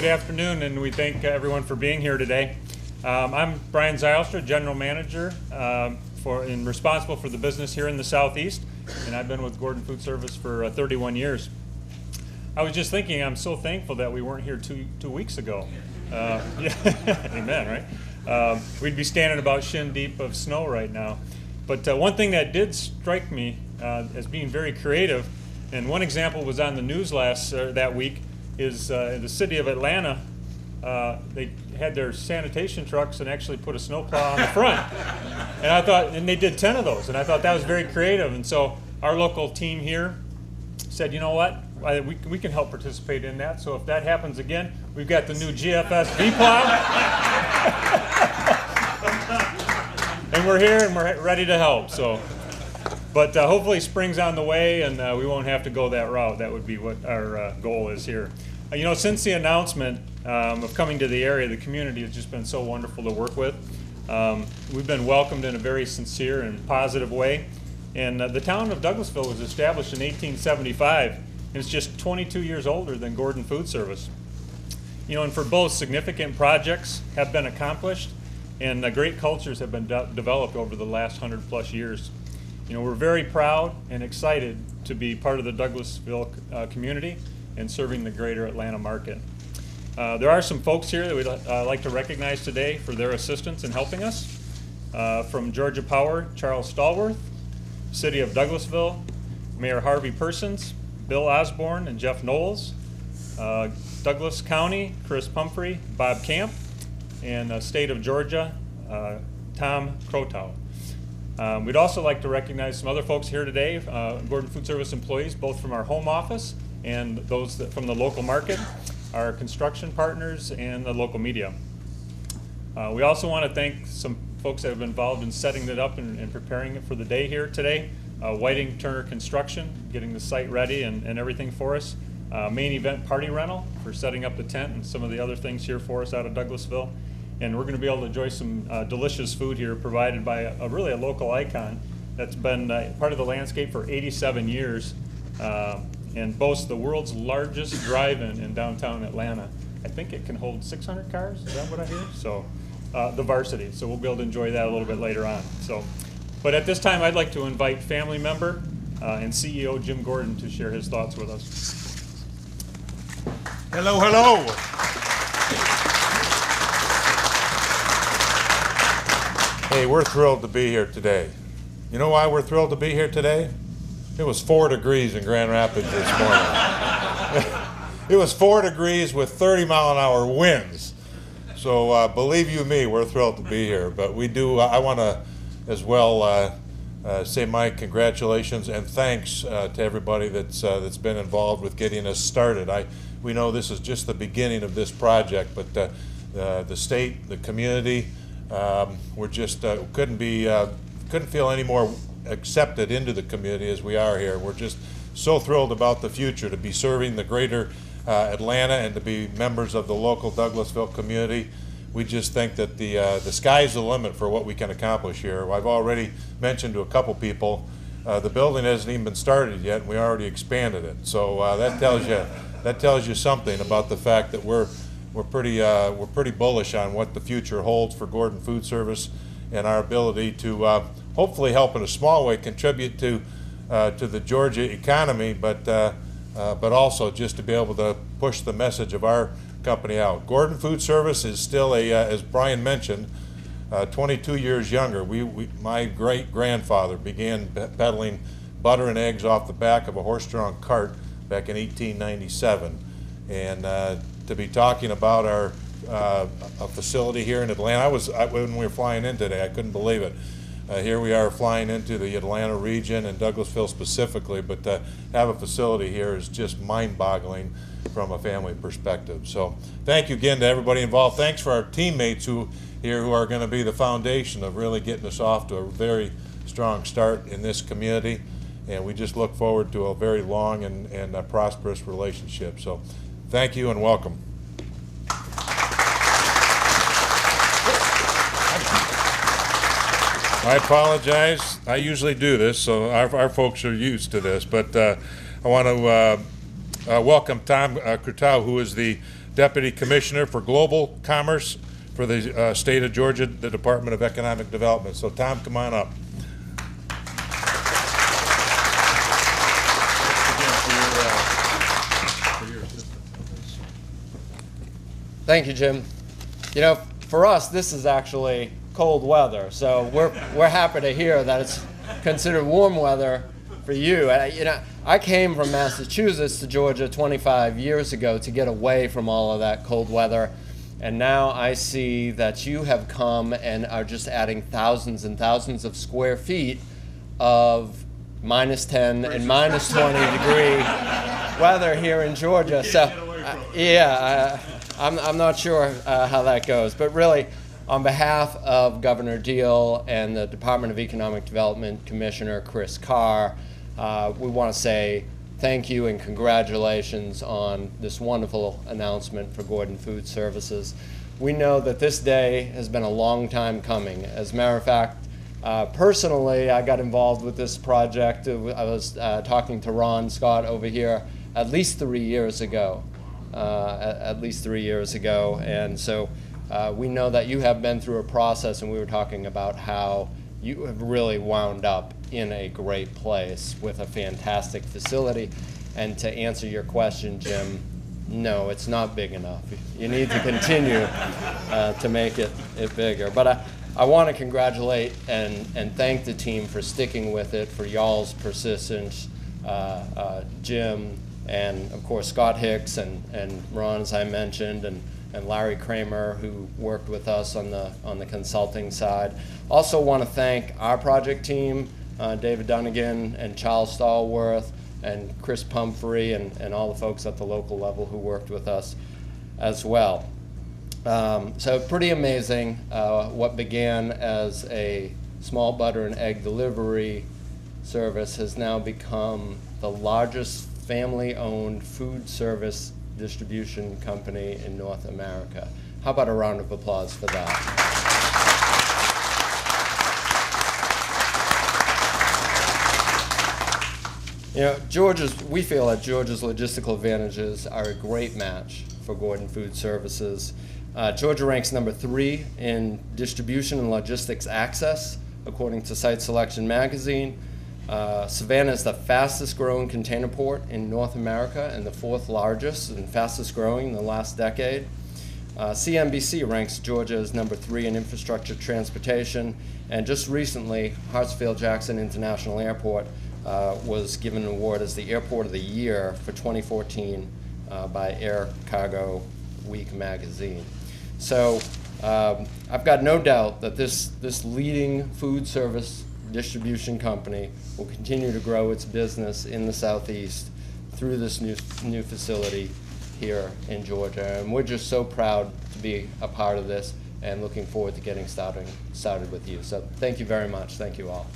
good afternoon, and we thank everyone for being here today. I'm Brian Zylstra, General Manager and responsible for the business here in the Southeast, and I've been with Gordon Food Service for 31 years. I was just thinking, I'm so thankful that we weren't here two weeks ago. Yeah. Amen, right? We'd be standing about shin deep of snow right now. But one thing that did strike me as being very creative, and one example was on the news that week, is in the city of Atlanta. They had their sanitation trucks and actually put a snowplow on the front. And they did 10 of those, and I thought that was very creative. And so our local team here said, you know what, we can help participate in that. So if that happens again, we've got the new GFS V-plow. And we're here and we're ready to help. But hopefully spring's on the way and we won't have to go that route. That would be what our goal is here. Since the announcement of coming to the area, the community has just been so wonderful to work with. We've been welcomed in a very sincere and positive way. And the town of Douglasville was established in 1875, and it's just 22 years older than Gordon Food Service. And for both, significant projects have been accomplished, and great cultures have been developed over the last 100+ years. We're very proud and excited to be part of the Douglasville community and serving the greater Atlanta market. There are some folks here that we'd like to recognize today for their assistance in helping us. From Georgia Power, Charles Stallworth; City of Douglasville, Mayor Harvey Persons, Bill Osborne and Jeff Knowles; Douglas County, Chris Pumphrey, Bob Camp; and State of Georgia, Tom Krotow. We'd also like to recognize some other folks here today, Gordon Food Service employees, both from our home office and those from the local market, our construction partners, and the local media. We also want to thank some folks that have been involved in setting it up and preparing it for the day here today. Whiting Turner Construction, getting the site ready and everything for us. Main Event Party Rental for setting up the tent and some of the other things here for us out of Douglasville. And we're going to be able to enjoy some delicious food here provided by a local icon that's been part of the landscape for 87 years and boasts the world's largest drive-in in downtown Atlanta. I think it can hold 600 cars, is that what I hear? So the Varsity, so we'll be able to enjoy that a little bit later on. But at this time, I'd like to invite family member and CEO Jim Gordon to share his thoughts with us. Hello, hello. Hey, we're thrilled to be here today. You know why we're thrilled to be here today? It was 4 degrees in Grand Rapids this morning. It was 4 degrees with 30-mile-an-hour winds. So believe you me, we're thrilled to be here. But I want to as well say my congratulations and thanks to everybody that's been involved with getting us started. We know this is just the beginning of this project, but the state, the community, we're just couldn't feel any more accepted into the community as we are here. We're just so thrilled about the future, to be serving the greater Atlanta and to be members of the local Douglasville community. We just think that the sky's the limit for what we can accomplish here. I've already mentioned to a couple people, the building hasn't even been started yet, and we already expanded it. So that tells you something about the fact that we're pretty bullish on what the future holds for Gordon Food Service and our ability to hopefully help in a small way contribute to the Georgia economy, but also just to be able to push the message of our company out. Gordon Food Service is still as Brian mentioned, 22 years younger. My great-grandfather began peddling butter and eggs off the back of a horse-drawn cart back in 1897, and to be talking about our a facility here in Atlanta. When we were flying in today, I couldn't believe it. Here we are flying into the Atlanta region and Douglasville specifically, but to have a facility here is just mind-boggling from a family perspective. So thank you again to everybody involved. Thanks for our teammates who are going to be the foundation of really getting us off to a very strong start in this community. And we just look forward to a very long and a prosperous relationship. So thank you and welcome. I apologize. I usually do this, so our folks are used to this. But I want to welcome Tom Krotow, who is the Deputy Commissioner for Global Commerce for the state of Georgia, the Department of Economic Development. So Tom, come on up. Thank you, Jim. You know, for us, this is actually cold weather, so we're happy to hear that it's considered warm weather for you. I came from Massachusetts to Georgia 25 years ago to get away from all of that cold weather, and now I see that you have come and are just adding thousands and thousands of square feet of -10 and -20 degree weather here in Georgia. So, I'm not sure how that goes, but really, on behalf of Governor Deal and the Department of Economic Development Commissioner Chris Carr, we want to say thank you and congratulations on this wonderful announcement for Gordon Food Services. We know that this day has been a long time coming. As a matter of fact, personally, I got involved with this project. I was talking to Ron Scott over here at least 3 years ago. And so we know that you have been through a process, and we were talking about how you have really wound up in a great place with a fantastic facility. And to answer your question, Jim, no, it's not big enough. You need to continue to make it bigger. But I want to congratulate and thank the team for sticking with it, for y'all's persistence, Jim, and of course Scott Hicks and Ron, as I mentioned, and Larry Kramer, who worked with us on the consulting side. Also want to thank our project team, David Dunnigan and Charles Stallworth and Chris Pumphrey and all the folks at the local level who worked with us as well. So pretty amazing. What began as a small butter and egg delivery service has now become the largest family-owned food service distribution company in North America. How about a round of applause for that? You know, we feel that Georgia's logistical advantages are a great match for Gordon Food Services. Georgia ranks number 3 in distribution and logistics access, according to Site Selection magazine. Savannah is the fastest growing container port in North America and the 4th largest and fastest growing in the last decade. CNBC ranks Georgia as number 3 in infrastructure transportation, and just recently, Hartsfield-Jackson International Airport was given an award as the Airport of the Year for 2014 by Air Cargo Week magazine. So I've got no doubt that this leading food service distribution company will continue to grow its business in the Southeast through this new facility here in Georgia. And we're just so proud to be a part of this and looking forward to getting started with you. So thank you very much. Thank you all.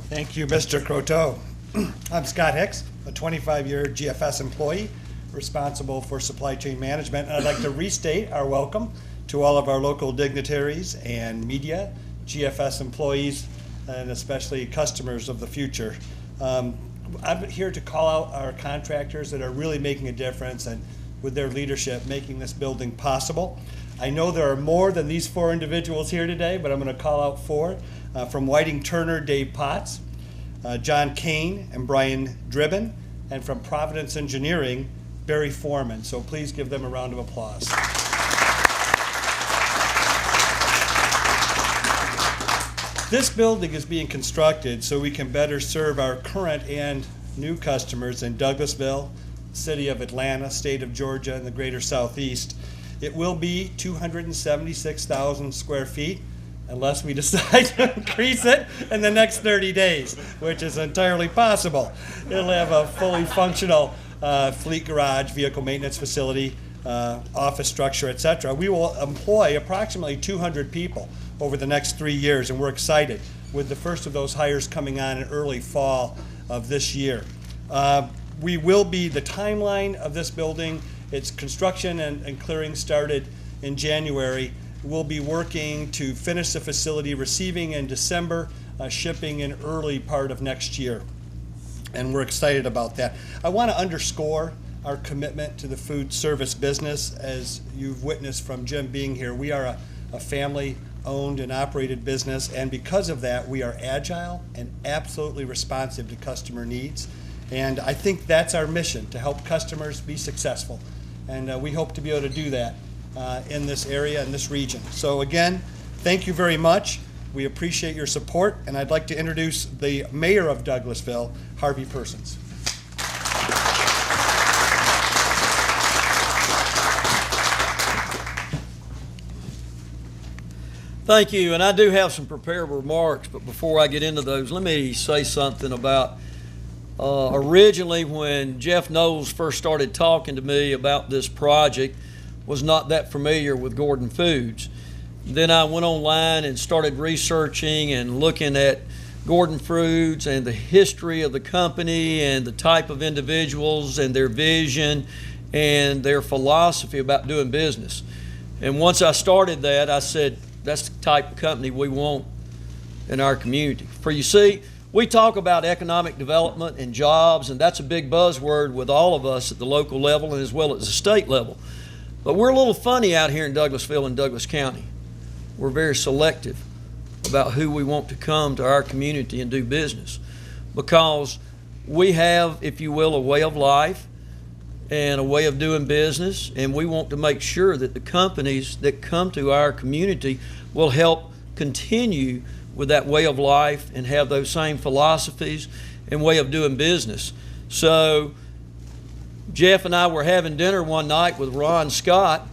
Thank you, Mr. Croteau. I'm Scott Hicks, a 25-year GFS employee responsible for supply chain management, and I'd like to restate our welcome to all of our local dignitaries and media, GFS employees, and especially customers of the future. I'm here to call out our contractors that are really making a difference and with their leadership making this building possible. I know there are more than these 4 individuals here today, but I'm going to call out 4. From Whiting Turner, Dave Potts, John Kane and Brian Dribbin, and from Providence Engineering, Barry Foreman. So please give them a round of applause. This building is being constructed so we can better serve our current and new customers in Douglasville, city of Atlanta, state of Georgia, and the greater Southeast. It will be 276,000 square feet, unless we decide to increase it in the next 30 days, which is entirely possible. It'll have a fully functional fleet garage, vehicle maintenance facility, office structure, etc. We will employ approximately 200 people over the next 3 years, and we're excited with the first of those hires coming on in early fall of this year. The timeline of this building, its construction and clearing started in January, we'll be working to finish the facility, receiving in December, shipping in early part of next year. And we're excited about that. I want to underscore our commitment to the food service business. As you've witnessed from Jim being here, we are a family-owned and operated business, and because of that, we are agile and absolutely responsive to customer needs. And I think that's our mission, to help customers be successful. And we hope to be able to do that in this area, in this region. So again, thank you very much. We appreciate your support, and I'd like to introduce the Mayor of Douglasville, Harvey Persons. Thank you, and I do have some prepared remarks, but before I get into those, let me say something about originally when Jeff Knowles first started talking to me about this project, was not that familiar with Gordon Foods. Then I went online and started researching and looking at Gordon Foods and the history of the company and the type of individuals and their vision and their philosophy about doing business. And once I started that, I said, that's the type of company we want in our community. For you see, we talk about economic development and jobs, and that's a big buzzword with all of us at the local level and as well as the state level. But we're a little funny out here in Douglasville and Douglas County. We're very selective about who we want to come to our community and do business, because we have, if you will, a way of life and a way of doing business, and we want to make sure that the companies that come to our community will help continue with that way of life and have those same philosophies and way of doing business. So Jeff and I were having dinner one night with Ron Scott,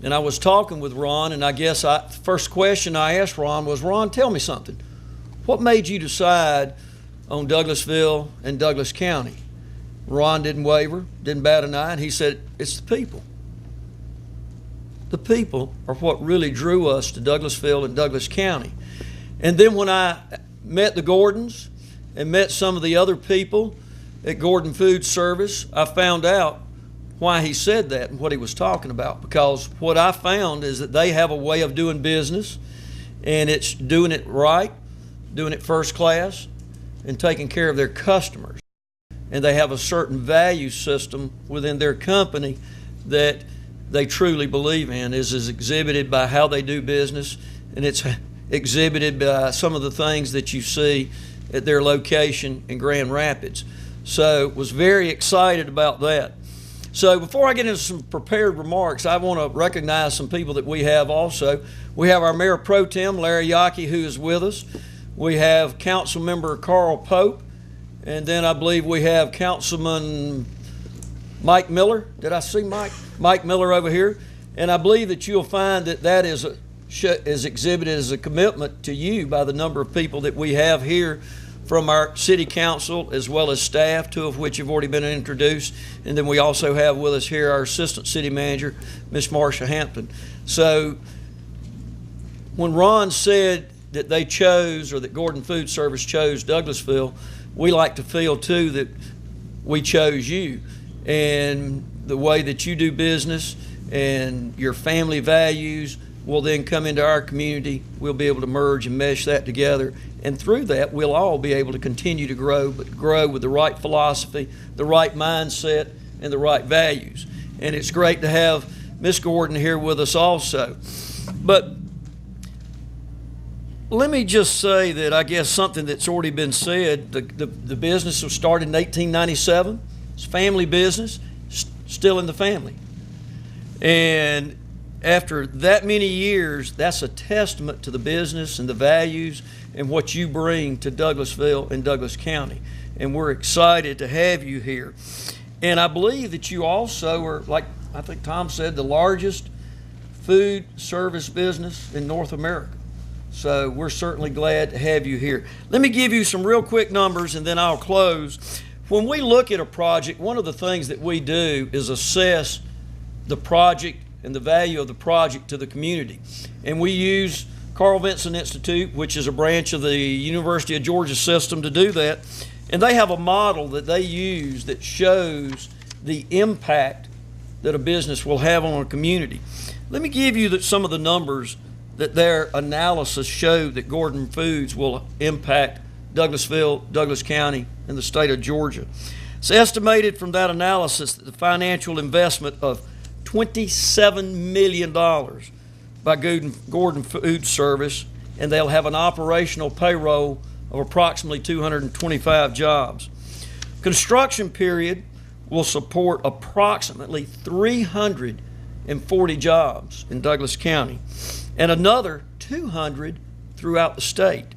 and I was talking with Ron, and I guess the first question I asked Ron was, Ron, tell me something. What made you decide on Douglasville and Douglas County? Ron didn't waver, didn't bat an eye, and he said, it's the people. The people are what really drew us to Douglasville and Douglas County. And then when I met the Gordons and met some of the other people at Gordon Food Service, I found out why he said that and what he was talking about. Because what I found is that they have a way of doing business, and it's doing it right, doing it first class, and taking care of their customers. And they have a certain value system within their company that they truly believe in, is exhibited by how they do business, and it's exhibited by some of the things that you see at their location in Grand Rapids. So was very excited about that. So before I get into some prepared remarks, I want to recognize some people that we have also. We have our Mayor Pro Tem, Larry Yockey, who is with us. We have Council Member Carl Pope, and then I believe we have Councilman Mike Miller. Did I see Mike? Mike Miller over here. And I believe that you'll find that that is exhibited as a commitment to you by the number of people that we have here from our city council as well as staff, two of which have already been introduced. And then we also have with us here our assistant city manager, Miss Marsha Hampton. So when Ron said that they chose, or that Gordon Food Service chose Douglasville, we like to feel too that we chose you, and the way that you do business and your family values will then come into our community. We'll be able to merge and mesh that together, and through that we'll all be able to continue to grow, but grow with the right philosophy, the right mindset, and the right values. And it's great to have Miss Gordon here with us also. But let me just say that I guess something that's already been said, the business was started in 1897. It's family business, still in the family. And after that many years, that's a testament to the business and the values and what you bring to Douglasville and Douglas County. And we're excited to have you here. And I believe that you also are, like I think Tom said, the largest food service business in North America. So we're certainly glad to have you here. Let me give you some real quick numbers and then I'll close. When we look at a project, one of the things that we do is assess the project and the value of the project to the community. And we use Carl Vinson Institute, which is a branch of the University of Georgia system, to do that. And they have a model that they use that shows the impact that a business will have on a community. Let me give you some of the numbers that their analysis showed that Gordon Foods will impact Douglasville, Douglas County, and the state of Georgia. It's estimated from that analysis that the financial investment of $27 million by Gordon Food Service, and they'll have an operational payroll of approximately 225 jobs. Construction period will support approximately 340 jobs in Douglas County and another 200 throughout the state.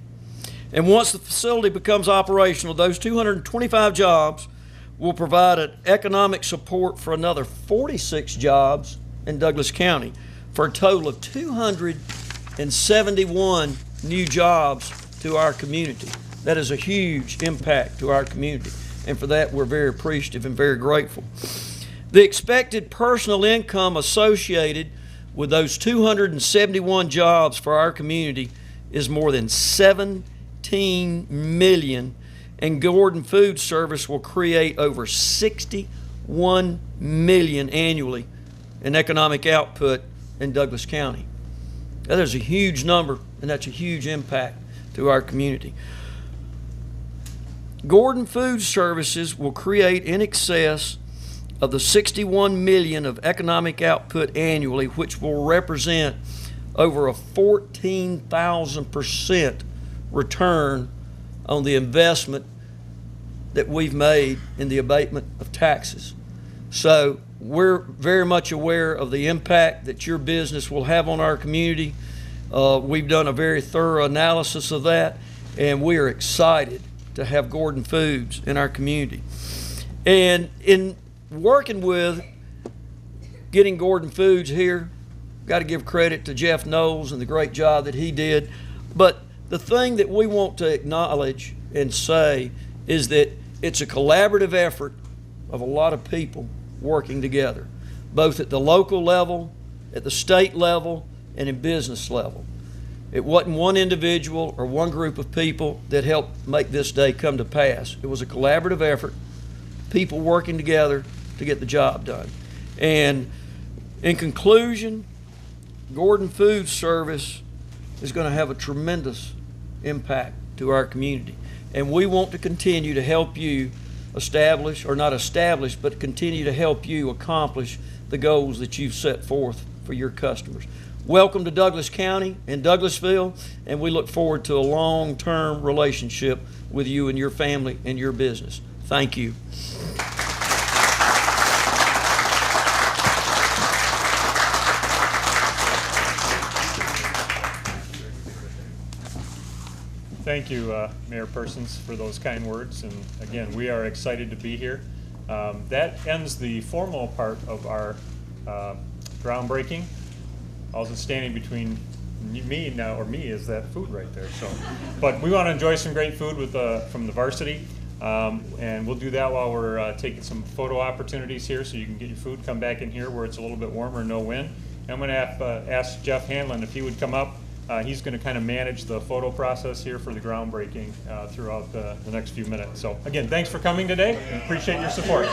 And once the facility becomes operational, those 225 jobs will provide an economic support for another 46 jobs in Douglas County for a total of 271 new jobs to our community. That is a huge impact to our community, and for that we're very appreciative and very grateful. The expected personal income associated with those 271 jobs for our community is more than $17 million, and Gordon Food Service will create over $61 million annually in economic output in Douglas County. That is a huge number, and that's a huge impact to our community. Gordon Food Services will create in excess of the $61 million of economic output annually, which will represent over a 14,000% return on the investment that we've made in the abatement of taxes. So we're very much aware of the impact that your business will have on our community. We've done a very thorough analysis of that, and we are excited to have Gordon Foods in our community. And in working with getting Gordon Foods here, got to give credit to Jeff Knowles and the great job that he did. But the thing that we want to acknowledge and say is that it's a collaborative effort of a lot of people working together, both at the local level, at the state level, and in business level. It wasn't one individual or one group of people that helped make this day come to pass. It was a collaborative effort, people working together to get the job done. And in conclusion, Gordon Food Service is going to have a tremendous impact to our community. And we want to continue to help you establish, or not establish, but continue to help you accomplish the goals that you've set forth for your customers. Welcome to Douglas County and Douglasville, and we look forward to a long-term relationship with you and your family and your business. Thank you. Thank you, Mayor Persons, for those kind words. And again, we are excited to be here. That ends the formal part of our groundbreaking. Also standing between me now, or me, is that food right there. So, but we want to enjoy some great food with from the varsity, and we'll do that while we're taking some photo opportunities here, so you can get your food. Come back in here where it's a little bit warmer and no wind. And I'm going to ask Jeff Hanlon if he would come up. He's going to kind of manage the photo process here for the groundbreaking throughout the next few minutes. So again, thanks for coming today, and appreciate your support.